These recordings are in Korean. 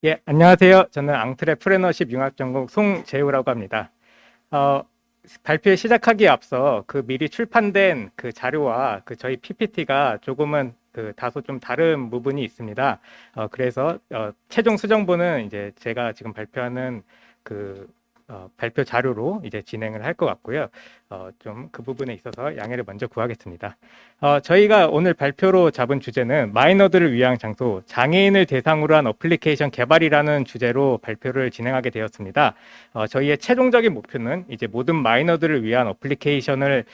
예, 안녕하세요. 저는 앙트레프레너십 융합 전공 송재우라고 합니다. 어, 발표 시작하기에 앞서 그 미리 출판된 그 자료와 그 저희 PPT가 조금은 그 다소 좀 다른 부분이 있습니다. 그래서 최종 수정본은 이제 제가 지금 발표하는 그 발표 자료로 이제 진행을 할 것 같고요. 좀 그 부분에 있어서 양해를 먼저 구하겠습니다. 저희가 오늘 발표로 잡은 주제는 마이너들을 위한 장소, 장애인을 대상으로 한 어플리케이션 개발이라는 주제로 발표를 진행하게 되었습니다. 저희의 최종적인 목표는 이제 모든 마이너들을 위한 어플리케이션을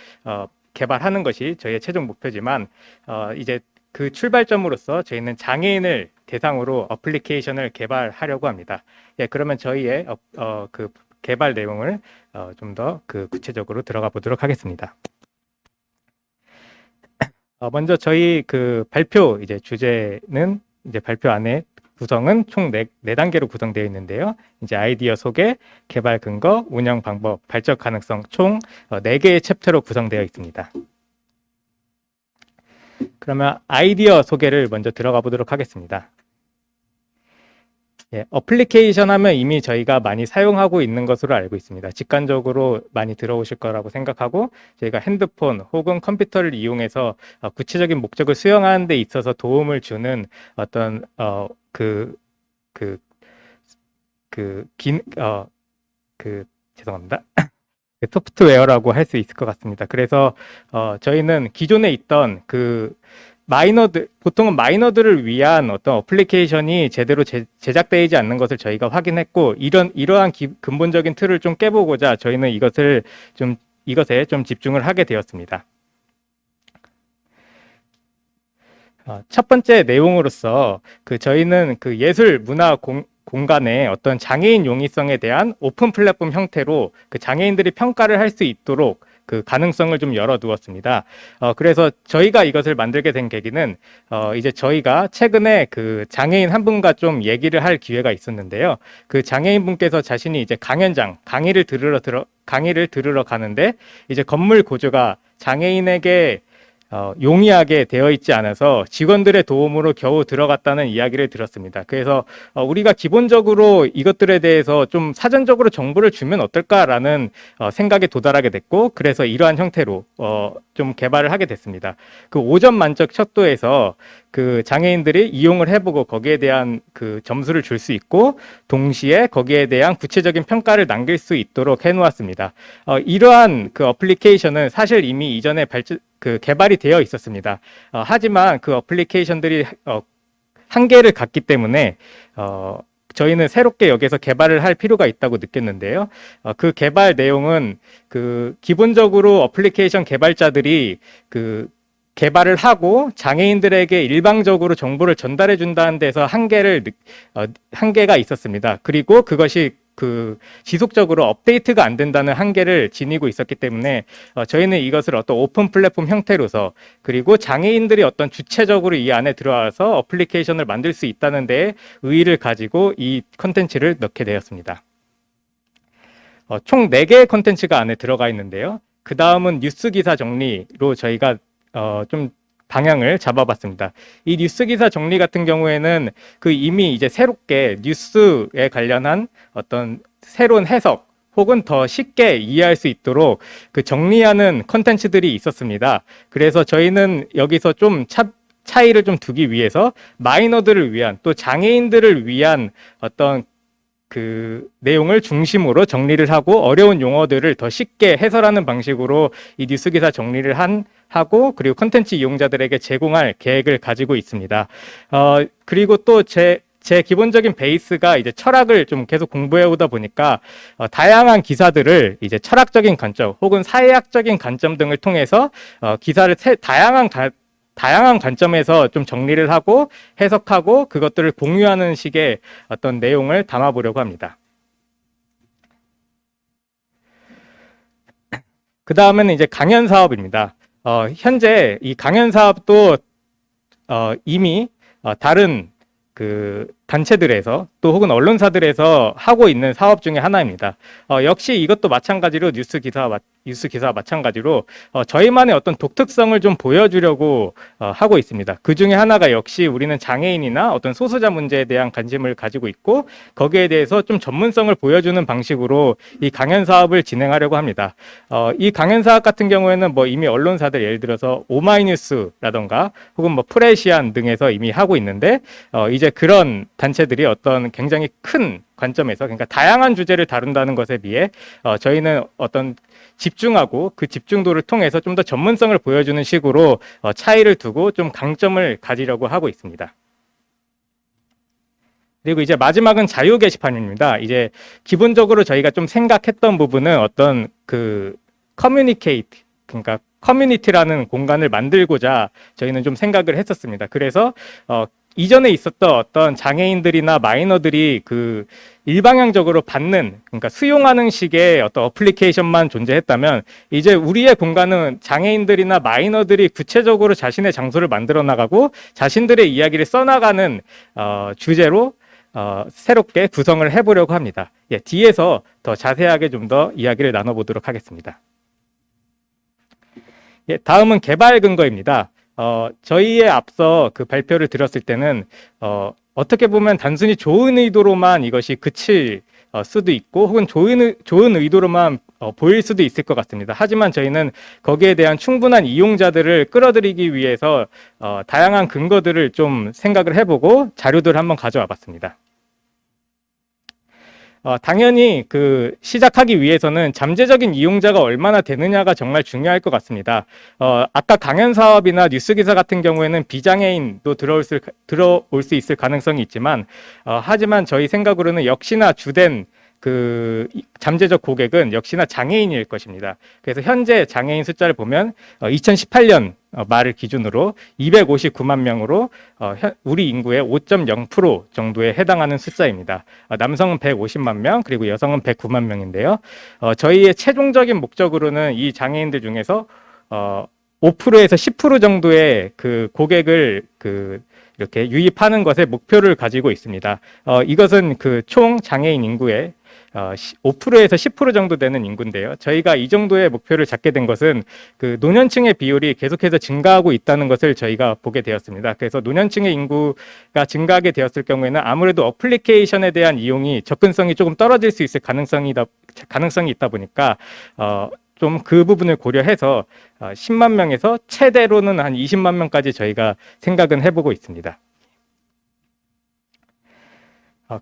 개발하는 것이 저희의 최종 목표지만 이제 그 출발점으로서 저희는 장애인을 대상으로 어플리케이션을 개발하려고 합니다. 예, 그러면 저희의 그 개발 내용을 좀 더 그 구체적으로 들어가 보도록 하겠습니다. 먼저 저희 그 발표 이제 주제는 이제 발표 안에 구성은 총 네 단계로 구성되어 있는데요. 이제 아이디어 소개, 개발 근거, 운영 방법, 발전 가능성 총 4개의 챕터로 구성되어 있습니다. 그러면 아이디어 소개를 먼저 들어가 보도록 하겠습니다. 예, 어플리케이션 하면 이미 저희가 많이 사용하고 있는 것으로 알고 있습니다. 직관적으로 많이 들어오실 거라고 생각하고 저희가 핸드폰 혹은 컴퓨터를 이용해서 구체적인 목적을 수행하는 데 있어서 도움을 주는 어떤 죄송합니다. 소프트웨어라고 할 수 있을 것 같습니다. 그래서 저희는 기존에 있던 그 보통은 마이너들을 위한 어떤 어플리케이션이 제대로 제작되지 않는 것을 저희가 확인했고, 이러한 근본적인 틀을 좀 깨보고자 저희는 이것에 좀 집중을 하게 되었습니다. 첫 번째 내용으로서 저희는 그 예술 문화 공간의 어떤 장애인 용이성에 대한 오픈 플랫폼 형태로 그 장애인들이 평가를 할 수 있도록 그 가능성을 좀 열어두었습니다. 그래서 저희가 이것을 만들게 된 계기는 이제 저희가 최근에 그 장애인 한 분과 좀 얘기를 할 기회가 있었는데요. 그 장애인 분께서 자신이 이제 강의를 들으러 가는데 이제 건물 구조가 장애인에게 용이하게 되어 있지 않아서 직원들의 도움으로 겨우 들어갔다는 이야기를 들었습니다. 그래서 우리가 기본적으로 이것들에 대해서 좀 사전적으로 정보를 주면 어떨까라는 생각에 도달하게 됐고, 그래서 이러한 형태로 좀 개발을 하게 됐습니다. 그 5점 만점 척도에서 그 장애인들이 이용을 해보고 거기에 대한 그 점수를 줄 수 있고, 동시에 거기에 대한 구체적인 평가를 남길 수 있도록 해놓았습니다. 이러한 그 어플리케이션은 사실 이미 이전에 개발이 되어 있었습니다. 하지만 그 어플리케이션들이 한계를 갖기 때문에 저희는 새롭게 여기서 개발을 할 필요가 있다고 느꼈는데요. 그 개발 내용은 기본적으로 어플리케이션 개발자들이 개발을 하고 장애인들에게 일방적으로 정보를 전달해 준다는 데서 한계가 있었습니다. 그리고 그것이 지속적으로 업데이트가 안 된다는 한계를 지니고 있었기 때문에 저희는 이것을 어떤 오픈 플랫폼 형태로서, 그리고 장애인들이 어떤 주체적으로 이 안에 들어와서 어플리케이션을 만들 수 있다는 데에 의의를 가지고 이 컨텐츠를 넣게 되었습니다. 총 4개의 컨텐츠가 안에 들어가 있는데요. 그 다음은 뉴스 기사 정리로 저희가 좀 방향을 잡아봤습니다. 이 뉴스 기사 정리 같은 경우에는 이미 이제 새롭게 뉴스에 관련한 어떤 새로운 해석 혹은 더 쉽게 이해할 수 있도록 정리하는 컨텐츠들이 있었습니다. 그래서 저희는 여기서 좀 차이를 좀 두기 위해서 마이너들을 위한, 또 장애인들을 위한 어떤 내용을 중심으로 정리를 하고 어려운 용어들을 더 쉽게 해설하는 방식으로 이 뉴스 기사 정리를 하고, 그리고 콘텐츠 이용자들에게 제공할 계획을 가지고 있습니다. 그리고 또 제 기본적인 베이스가 이제 철학을 좀 계속 공부해 오다 보니까 다양한 기사들을 이제 철학적인 관점 혹은 사회학적인 관점 등을 통해서 기사를 다양한 관점에서 좀 정리를 하고 해석하고 그것들을 공유하는 식의 어떤 내용을 담아보려고 합니다. 그 다음에는 이제 강연 사업입니다. 현재 이 강연 사업도 이미 다른 단체들에서 또 혹은 언론사들에서 하고 있는 사업 중에 하나입니다. 역시 이것도 마찬가지로 뉴스 기사와 마찬가지로 저희만의 어떤 독특성을 좀 보여주려고 하고 있습니다. 그 중에 하나가 역시 우리는 장애인이나 어떤 소수자 문제에 대한 관심을 가지고 있고 거기에 대해서 좀 전문성을 보여주는 방식으로 이 강연 사업을 진행하려고 합니다. 이 강연 사업 같은 경우에는 뭐 이미 언론사들 예를 들어서 오마이뉴스라던가 혹은 뭐 프레시안 등에서 이미 하고 있는데 이제 그런 단체들이 어떤 굉장히 큰 관점에서 그러니까 다양한 주제를 다룬다는 것에 비해 저희는 어떤 집중하고 그 집중도를 통해서 좀 더 전문성을 보여주는 식으로 차이를 두고 좀 강점을 가지려고 하고 있습니다. 그리고 이제 마지막은 자유 게시판입니다. 이제 기본적으로 저희가 좀 생각했던 부분은 어떤 그 커뮤니케이트 그러니까 커뮤니티라는 공간을 만들고자 저희는 좀 생각을 했었습니다. 그래서 이전에 있었던 어떤 장애인들이나 마이너들이 그 일방향적으로 받는 그러니까 수용하는 식의 어떤 어플리케이션만 존재했다면 이제 우리의 공간은 장애인들이나 마이너들이 구체적으로 자신의 장소를 만들어 나가고 자신들의 이야기를 써나가는 주제로 새롭게 구성을 해보려고 합니다. 예, 뒤에서 더 자세하게 좀 더 이야기를 나눠보도록 하겠습니다. 예, 다음은 개발 근거입니다. 저희의 앞서 그 발표를 들었을 때는 어떻게 보면 단순히 좋은 의도로만 이것이 그칠 수도 있고 혹은 좋은 의도로만 보일 수도 있을 것 같습니다. 하지만 저희는 거기에 대한 충분한 이용자들을 끌어들이기 위해서 다양한 근거들을 좀 생각을 해보고 자료들을 한번 가져와 봤습니다. 당연히 그 시작하기 위해서는 잠재적인 이용자가 얼마나 되느냐가 정말 중요할 것 같습니다. 아까 강연 사업이나 뉴스 기사 같은 경우에는 비장애인도 들어올 수 있을 가능성이 있지만 하지만 저희 생각으로는 역시나 주된 그 잠재적 고객은 역시나 장애인일 것입니다. 그래서 현재 장애인 숫자를 보면 2018년 말을 기준으로 259만 명으로 우리 인구의 5.0% 정도에 해당하는 숫자입니다. 남성은 150만 명 그리고 여성은 109만 명인데요. 저희의 최종적인 목적으로는 이 장애인들 중에서 5%에서 10% 정도의 그 고객을 이렇게 유입하는 것에 목표를 가지고 있습니다. 이것은 그 총 장애인 인구의 5%에서 10% 정도 되는 인구인데요. 저희가 이 정도의 목표를 잡게 된 것은 그 노년층의 비율이 계속해서 증가하고 있다는 것을 저희가 보게 되었습니다. 그래서 노년층의 인구가 증가하게 되었을 경우에는 아무래도 어플리케이션에 대한 이용이 접근성이 조금 떨어질 수 있을 가능성이 있다 보니까 좀 그 부분을 고려해서 10만 명에서 최대로는 한 20만 명까지 저희가 생각은 해보고 있습니다.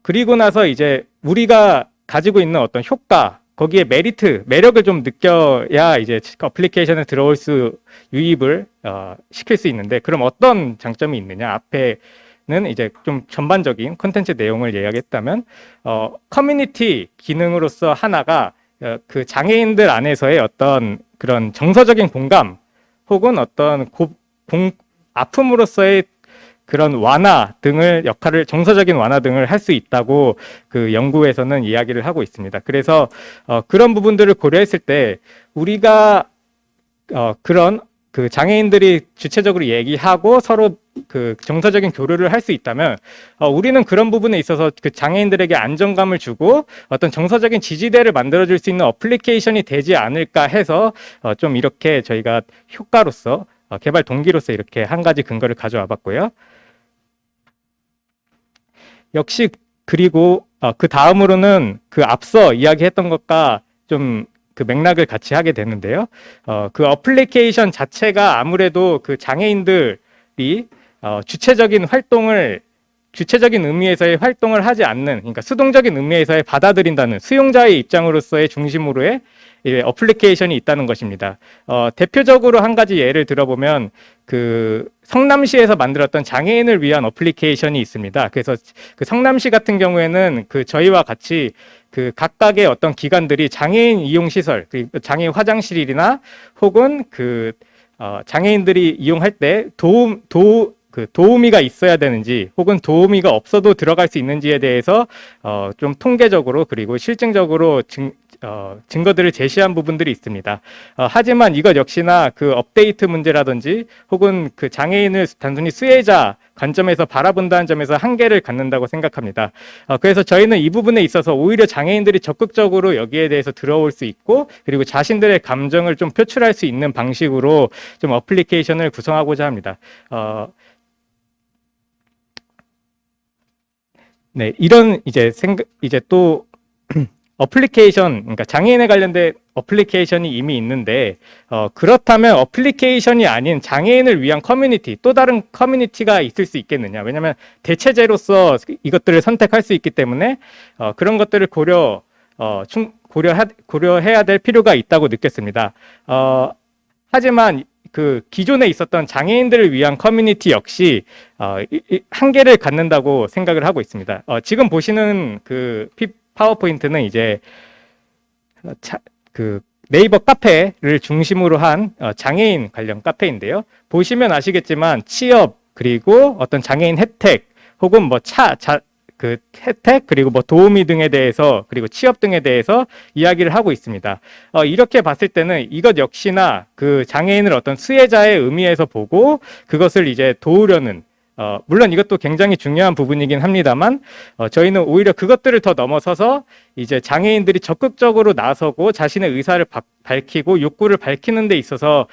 그리고 나서 이제 우리가 가지고 있는 어떤 효과, 거기에 매력을 좀 느껴야 이제 어플리케이션에 들어올 유입을 시킬 수 있는데 그럼 어떤 장점이 있느냐? 앞에는 이제 좀 전반적인 콘텐츠 내용을 이야기했다면 커뮤니티 기능으로서 하나가 그 장애인들 안에서의 어떤 그런 정서적인 공감 혹은 어떤 아픔으로서의 그런 완화 등을 정서적인 완화 등을 할 수 있다고 그 연구에서는 이야기를 하고 있습니다. 그래서 그런 부분들을 고려했을 때 우리가 그런 그 장애인들이 주체적으로 얘기하고 서로 그 정서적인 교류를 할 수 있다면 우리는 그런 부분에 있어서 그 장애인들에게 안정감을 주고 어떤 정서적인 지지대를 만들어줄 수 있는 어플리케이션이 되지 않을까 해서 좀 이렇게 저희가 효과로서 개발 동기로서 이렇게 한 가지 근거를 가져와 봤고요. 역시 그리고 그 다음으로는 그 앞서 이야기했던 것과 좀 그 맥락을 같이 하게 되는데요. 그 어플리케이션 자체가 아무래도 그 장애인들이 주체적인 의미에서의 활동을 하지 않는, 그러니까 수동적인 의미에서의 받아들인다는 수용자의 입장으로서의 중심으로의 어플리케이션이 있다는 것입니다. 대표적으로 한 가지 예를 들어보면 그 성남시에서 만들었던 장애인을 위한 어플리케이션이 있습니다. 그래서 그 성남시 같은 경우에는 그 저희와 같이 그 각각의 어떤 기관들이 장애인 이용 시설, 장애인 화장실이나 혹은 그 장애인들이 이용할 때 도우미가 있어야 되는지 혹은 도우미가 없어도 들어갈 수 있는지에 대해서 좀 통계적으로 그리고 실증적으로 증거들을 제시한 부분들이 있습니다. 하지만 이것 역시나 그 업데이트 문제라든지 혹은 그 장애인을 단순히 수혜자 관점에서 바라본다는 점에서 한계를 갖는다고 생각합니다. 그래서 저희는 이 부분에 있어서 오히려 장애인들이 적극적으로 여기에 대해서 들어올 수 있고 그리고 자신들의 감정을 좀 표출할 수 있는 방식으로 좀 어플리케이션을 구성하고자 합니다. 네, 이런 이제 또 어플리케이션, 그러니까 장애인에 관련된 어플리케이션이 이미 있는데 그렇다면 어플리케이션이 아닌 장애인을 위한 커뮤니티, 또 다른 커뮤니티가 있을 수 있겠느냐? 왜냐하면 대체제로서 이것들을 선택할 수 있기 때문에 그런 것들을 고려해야 될 필요가 있다고 느꼈습니다. 하지만 그 기존에 있었던 장애인들을 위한 커뮤니티 역시 한계를 갖는다고 생각을 하고 있습니다. 지금 보시는 그 파워포인트는 이제 그 네이버 카페를 중심으로 한 장애인 관련 카페인데요. 보시면 아시겠지만 취업 그리고 어떤 장애인 혜택 혹은 뭐 그 혜택 그리고 뭐 도우미 등에 대해서 그리고 취업 등에 대해서 이야기를 하고 있습니다. 이렇게 봤을 때는 이것 역시나 그 장애인을 어떤 수혜자의 의미에서 보고 그것을 이제 도우려는 물론 이것도 굉장히 중요한 부분이긴 합니다만 저희는 오히려 그것들을 더 넘어서서 이제 장애인들이 적극적으로 나서고 자신의 의사를 밝히고 욕구를 밝히는 데 있어서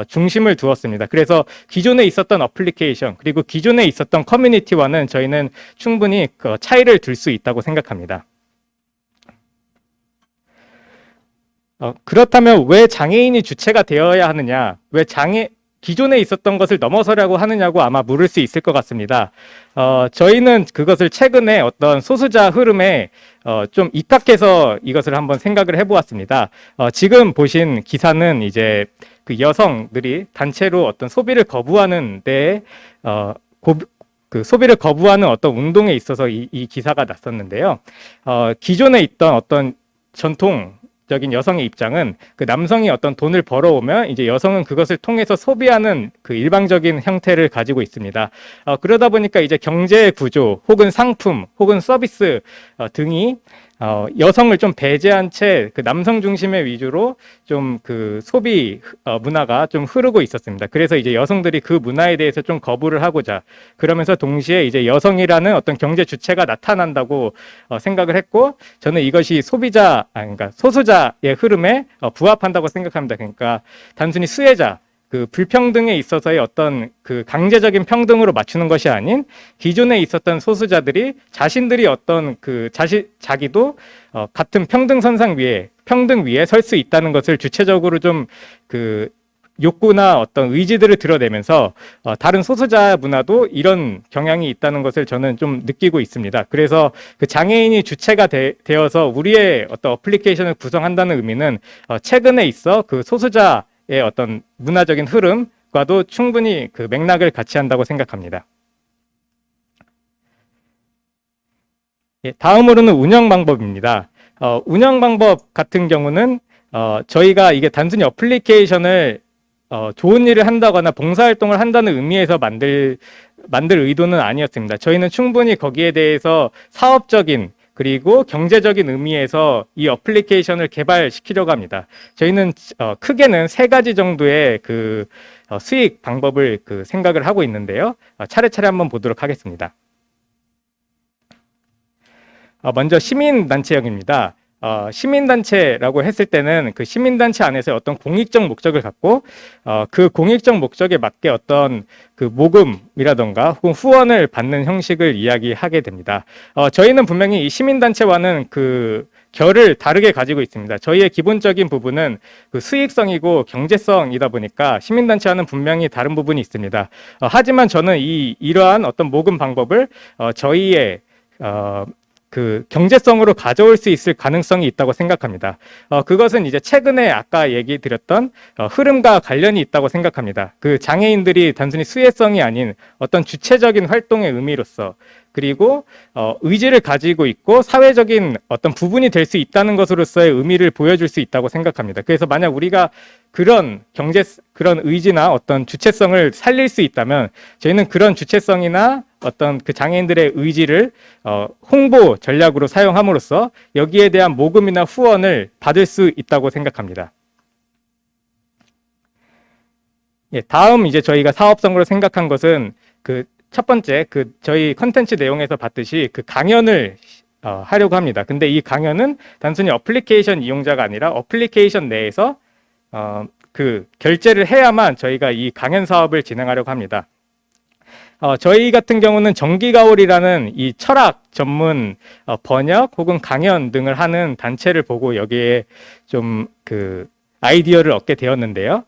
중심을 두었습니다. 그래서 기존에 있었던 어플리케이션 그리고 기존에 있었던 커뮤니티와는 저희는 충분히 그 차이를 둘 수 있다고 생각합니다. 그렇다면 왜 장애인이 주체가 되어야 하느냐? 왜 기존에 있었던 것을 넘어서려고 하느냐고 아마 물을 수 있을 것 같습니다. 저희는 그것을 최근에 어떤 소수자 흐름에 좀 입각해서 이것을 한번 생각을 해보았습니다. 지금 보신 기사는 이제 그 여성들이 단체로 어떤 소비를 거부하는 데 그 소비를 거부하는 어떤 운동에 있어서 이 기사가 났었는데요. 기존에 있던 어떤 전통적인 여성의 입장은 그 남성이 어떤 돈을 벌어오면 이제 여성은 그것을 통해서 소비하는 그 일방적인 형태를 가지고 있습니다. 그러다 보니까 이제 경제 구조 혹은 상품 혹은 서비스 등이 여성을 좀 배제한 채 그 남성 중심의 위주로 좀 그 소비 문화가 좀 흐르고 있었습니다. 그래서 이제 여성들이 그 문화에 대해서 좀 거부를 하고자 그러면서 동시에 이제 여성이라는 어떤 경제 주체가 나타난다고 생각을 했고 저는 이것이 그러니까 소수자의 흐름에 부합한다고 생각합니다. 그러니까 단순히 수혜자 그 불평등에 있어서의 어떤 그 강제적인 평등으로 맞추는 것이 아닌 기존에 있었던 소수자들이 자신들이 어떤 그 자기도 같은 평등 위에 설 수 있다는 것을 주체적으로 좀 그 욕구나 어떤 의지들을 드러내면서 다른 소수자 문화도 이런 경향이 있다는 것을 저는 좀 느끼고 있습니다. 그래서 그 장애인이 주체가 되어서 우리의 어떤 어플리케이션을 구성한다는 의미는 최근에 있어 그 소수자 어떤 문화적인 흐름과도 충분히 그 맥락을 같이 한다고 생각합니다. 다음으로는 운영 방법입니다. 운영 방법 같은 경우는 저희가 이게 단순히 어플리케이션을 좋은 일을 한다거나 봉사활동을 한다는 의미에서 만들 의도는 아니었습니다. 저희는 충분히 거기에 대해서 사업적인 그리고 경제적인 의미에서 이 어플리케이션을 개발시키려고 합니다. 저희는 크게는 3가지 정도의 그 수익 방법을 그 생각을 하고 있는데요. 차례차례 한번 보도록 하겠습니다. 먼저 시민단체형입니다. 시민단체라고 했을 때는 그 시민단체 안에서 어떤 공익적 목적을 갖고 그 공익적 목적에 맞게 어떤 그 모금이라던가 혹은 후원을 받는 형식을 이야기하게 됩니다. 저희는 분명히 이 시민단체와는 그 결을 다르게 가지고 있습니다. 저희의 기본적인 부분은 그 수익성이고 경제성이다 보니까 시민단체와는 분명히 다른 부분이 있습니다. 하지만 저는 이러한 어떤 모금 방법을 저희의 그 경제성으로 가져올 수 있을 가능성이 있다고 생각합니다. 그것은 이제 최근에 아까 얘기 드렸던 흐름과 관련이 있다고 생각합니다. 그 장애인들이 단순히 수혜성이 아닌 어떤 주체적인 활동의 의미로서 그리고 의지를 가지고 있고 사회적인 어떤 부분이 될 수 있다는 것으로서의 의미를 보여줄 수 있다고 생각합니다. 그래서 만약 우리가 그런 그런 의지나 어떤 주체성을 살릴 수 있다면 저희는 그런 주체성이나 어떤 그 장애인들의 의지를 홍보 전략으로 사용함으로써 여기에 대한 모금이나 후원을 받을 수 있다고 생각합니다. 예, 다음 이제 저희가 사업성으로 생각한 것은 그 첫 번째 그 저희 컨텐츠 내용에서 봤듯이 그 강연을 하려고 합니다. 근데 이 강연은 단순히 어플리케이션 이용자가 아니라 어플리케이션 내에서 그 결제를 해야만 저희가 이 강연 사업을 진행하려고 합니다. 저희 같은 경우는 정기가올이라는 이 철학 전문 번역 혹은 강연 등을 하는 단체를 보고 여기에 좀 그 아이디어를 얻게 되었는데요.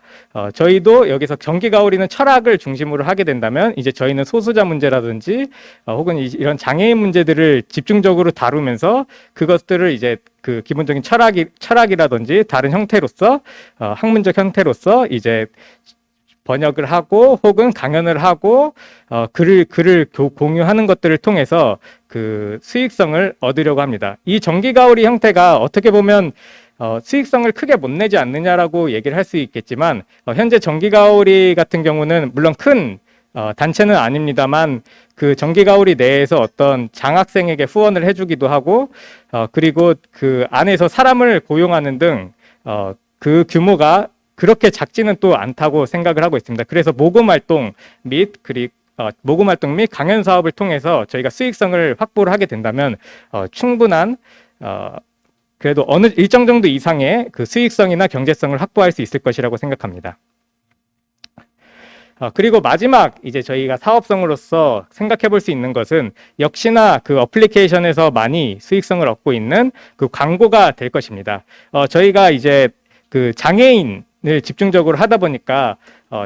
저희도 여기서 정기가오리는 철학을 중심으로 하게 된다면 이제 저희는 소수자 문제라든지 혹은 이런 장애인 문제들을 집중적으로 다루면서 그것들을 이제 그 기본적인 철학이라든지 다른 형태로서 학문적 형태로서 이제 번역을 하고 혹은 강연을 하고 글을 공유하는 것들을 통해서 그 수익성을 얻으려고 합니다. 이 정기가오리 형태가 어떻게 보면 수익성을 크게 못 내지 않느냐라고 얘기를 할 수 있겠지만 현재 정기가오리 같은 경우는 물론 큰 단체는 아닙니다만 그 정기가오리 내에서 어떤 장학생에게 후원을 해주기도 하고 그리고 그 안에서 사람을 고용하는 등 그 규모가 그렇게 작지는 또 않다고 생각을 하고 있습니다. 그래서 모금 활동 및 강연 사업을 통해서 저희가 수익성을 확보를 하게 된다면 충분한 그래도 어느 일정 정도 이상의 그 수익성이나 경제성을 확보할 수 있을 것이라고 생각합니다. 그리고 마지막 이제 저희가 사업성으로서 생각해 볼 수 있는 것은 역시나 그 어플리케이션에서 많이 수익성을 얻고 있는 그 광고가 될 것입니다. 저희가 이제 그 장애인을 집중적으로 하다 보니까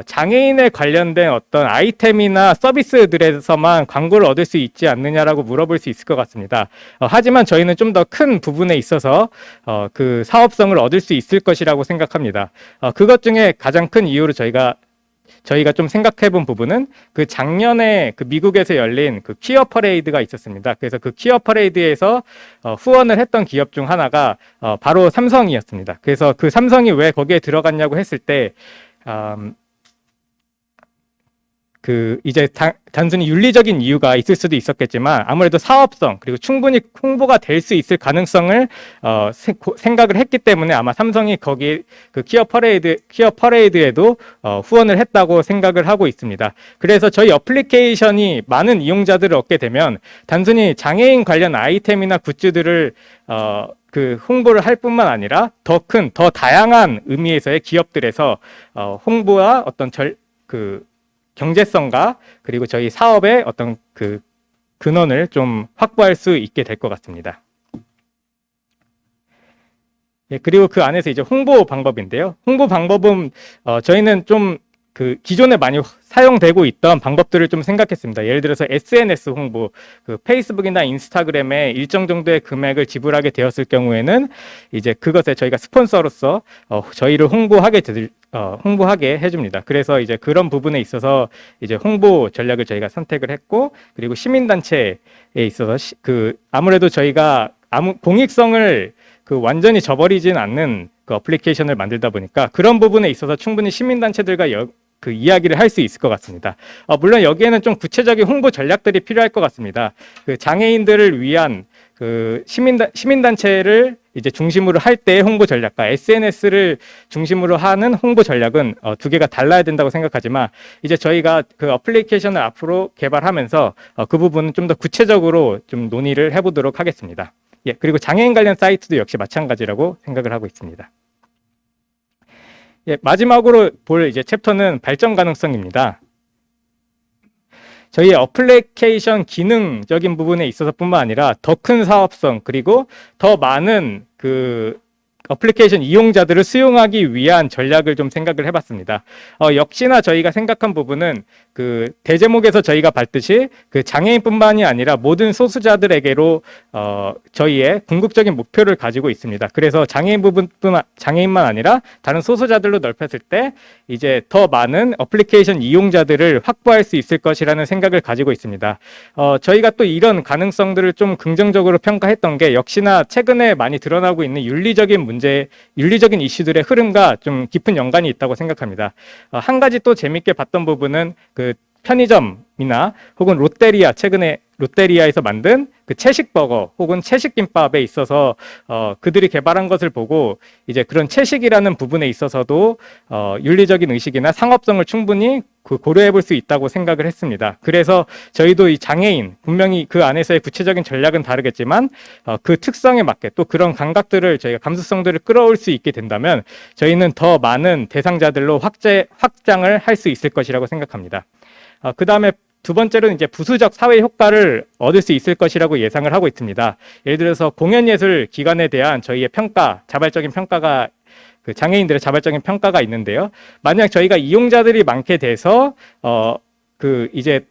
장애인에 관련된 어떤 아이템이나 서비스들에서만 광고를 얻을 수 있지 않느냐라고 물어볼 수 있을 것 같습니다. 하지만 저희는 좀 더 큰 부분에 있어서 그 사업성을 얻을 수 있을 것이라고 생각합니다. 그것 중에 가장 큰 이유로 저희가 좀 생각해 본 부분은 그 작년에 그 미국에서 열린 그 퀴어 퍼레이드가 있었습니다. 그래서 그 퀴어 퍼레이드에서 후원을 했던 기업 중 하나가 바로 삼성이었습니다. 그래서 그 삼성이 왜 거기에 들어갔냐고 했을 때 그 이제 단순히 윤리적인 이유가 있을 수도 있었겠지만 아무래도 사업성 그리고 충분히 홍보가 될 수 있을 가능성을 생각을 했기 때문에 아마 삼성이 거기 그 퀴어 퍼레이드에도 후원을 했다고 생각을 하고 있습니다. 그래서 저희 어플리케이션이 많은 이용자들을 얻게 되면 단순히 장애인 관련 아이템이나 굿즈들을 그 홍보를 할 뿐만 아니라 더 다양한 의미에서의 기업들에서 홍보와 어떤 경제성과 그리고 저희 사업의 어떤 그 근원을 좀 확보할 수 있게 될 것 같습니다. 예, 그리고 그 안에서 이제 홍보 방법인데요. 홍보 방법은 저희는 좀 그 기존에 많이 사용되고 있던 방법들을 좀 생각했습니다. 예를 들어서 SNS 홍보, 그 페이스북이나 인스타그램에 일정 정도의 금액을 지불하게 되었을 경우에는 이제 그것에 저희가 스폰서로서 저희를 홍보하게 해줍니다. 그래서 이제 그런 부분에 있어서 이제 홍보 전략을 저희가 선택을 했고, 그리고 시민단체에 있어서 아무래도 저희가 공익성을 완전히 저버리진 않는 그 어플리케이션을 만들다 보니까 그런 부분에 있어서 충분히 시민단체들과 그 이야기를 할 수 있을 것 같습니다. 물론 여기에는 좀 구체적인 홍보 전략들이 필요할 것 같습니다. 그 장애인들을 위한 그 시민단체를 이제 중심으로 할 때의 홍보 전략과 SNS를 중심으로 하는 홍보 전략은 두 개가 달라야 된다고 생각하지만 이제 저희가 그 어플리케이션을 앞으로 개발하면서 그 부분은 좀 더 구체적으로 좀 논의를 해보도록 하겠습니다. 예, 그리고 장애인 관련 사이트도 역시 마찬가지라고 생각을 하고 있습니다. 예, 마지막으로 볼 이제 챕터는 발전 가능성입니다. 저희의 어플리케이션 기능적인 부분에 있어서뿐만 아니라 더 큰 사업성 그리고 더 많은 그 어플리케이션 이용자들을 수용하기 위한 전략을 좀 생각을 해봤습니다. 역시나 저희가 생각한 부분은 그 대제목에서 저희가 봤듯이 그 장애인뿐만이 아니라 모든 소수자들에게로 저희의 궁극적인 목표를 가지고 있습니다. 그래서 장애인만 아니라 다른 소수자들로 넓혔을 때 이제 더 많은 어플리케이션 이용자들을 확보할 수 있을 것이라는 생각을 가지고 있습니다. 저희가 또 이런 가능성들을 좀 긍정적으로 평가했던 게 역시나 최근에 많이 드러나고 있는 윤리적인 이슈들의 흐름과 좀 깊은 연관이 있다고 생각합니다. 한 가지 또 재밌게 봤던 부분은 그 편의점이나 혹은 최근에 롯데리아에서 만든 그 채식버거 혹은 채식김밥에 있어서 그들이 개발한 것을 보고 이제 그런 채식이라는 부분에 있어서도 윤리적인 의식이나 상업성을 충분히 고려해 볼 수 있다고 생각을 했습니다. 그래서 저희도 이 장애인, 분명히 그 안에서의 구체적인 전략은 다르겠지만 그 특성에 맞게 또 그런 감각들을 저희가 감수성들을 끌어올 수 있게 된다면 저희는 더 많은 대상자들로 확장을 할 수 있을 것이라고 생각합니다. 그 다음에 두 번째로는 이제 부수적 사회 효과를 얻을 수 있을 것이라고 예상을 하고 있습니다. 예를 들어서 공연예술 기관에 대한 저희의 자발적인 평가가 그 장애인들의 자발적인 평가가 있는데요. 만약 저희가 이용자들이 많게 돼서 이제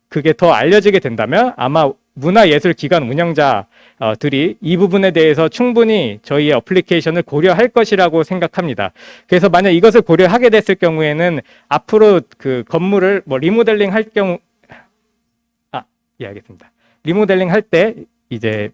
그게 더 알려지게 된다면 아마 문화예술기관 운영자들이 이 부분에 대해서 충분히 저희의 어플리케이션을 고려할 것이라고 생각합니다. 그래서 만약 이것을 고려하게 됐을 경우에는 앞으로 그 건물을 리모델링 할 경우 예, 알겠습니다. 리모델링 할 때 이제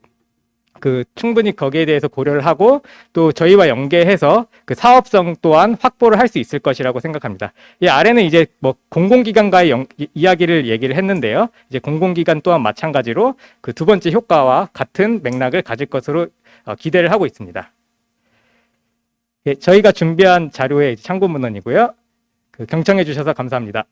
그 충분히 거기에 대해서 고려를 하고 또 저희와 연계해서 그 사업성 또한 확보를 할 수 있을 것이라고 생각합니다. 이 아래는 이제 공공기관과의 이야기를 얘기를 했는데요. 이제 공공기관 또한 마찬가지로 그 두 번째 효과와 같은 맥락을 가질 것으로 기대를 하고 있습니다. 예, 저희가 준비한 자료의 참고 문헌이고요. 경청해 주셔서 감사합니다.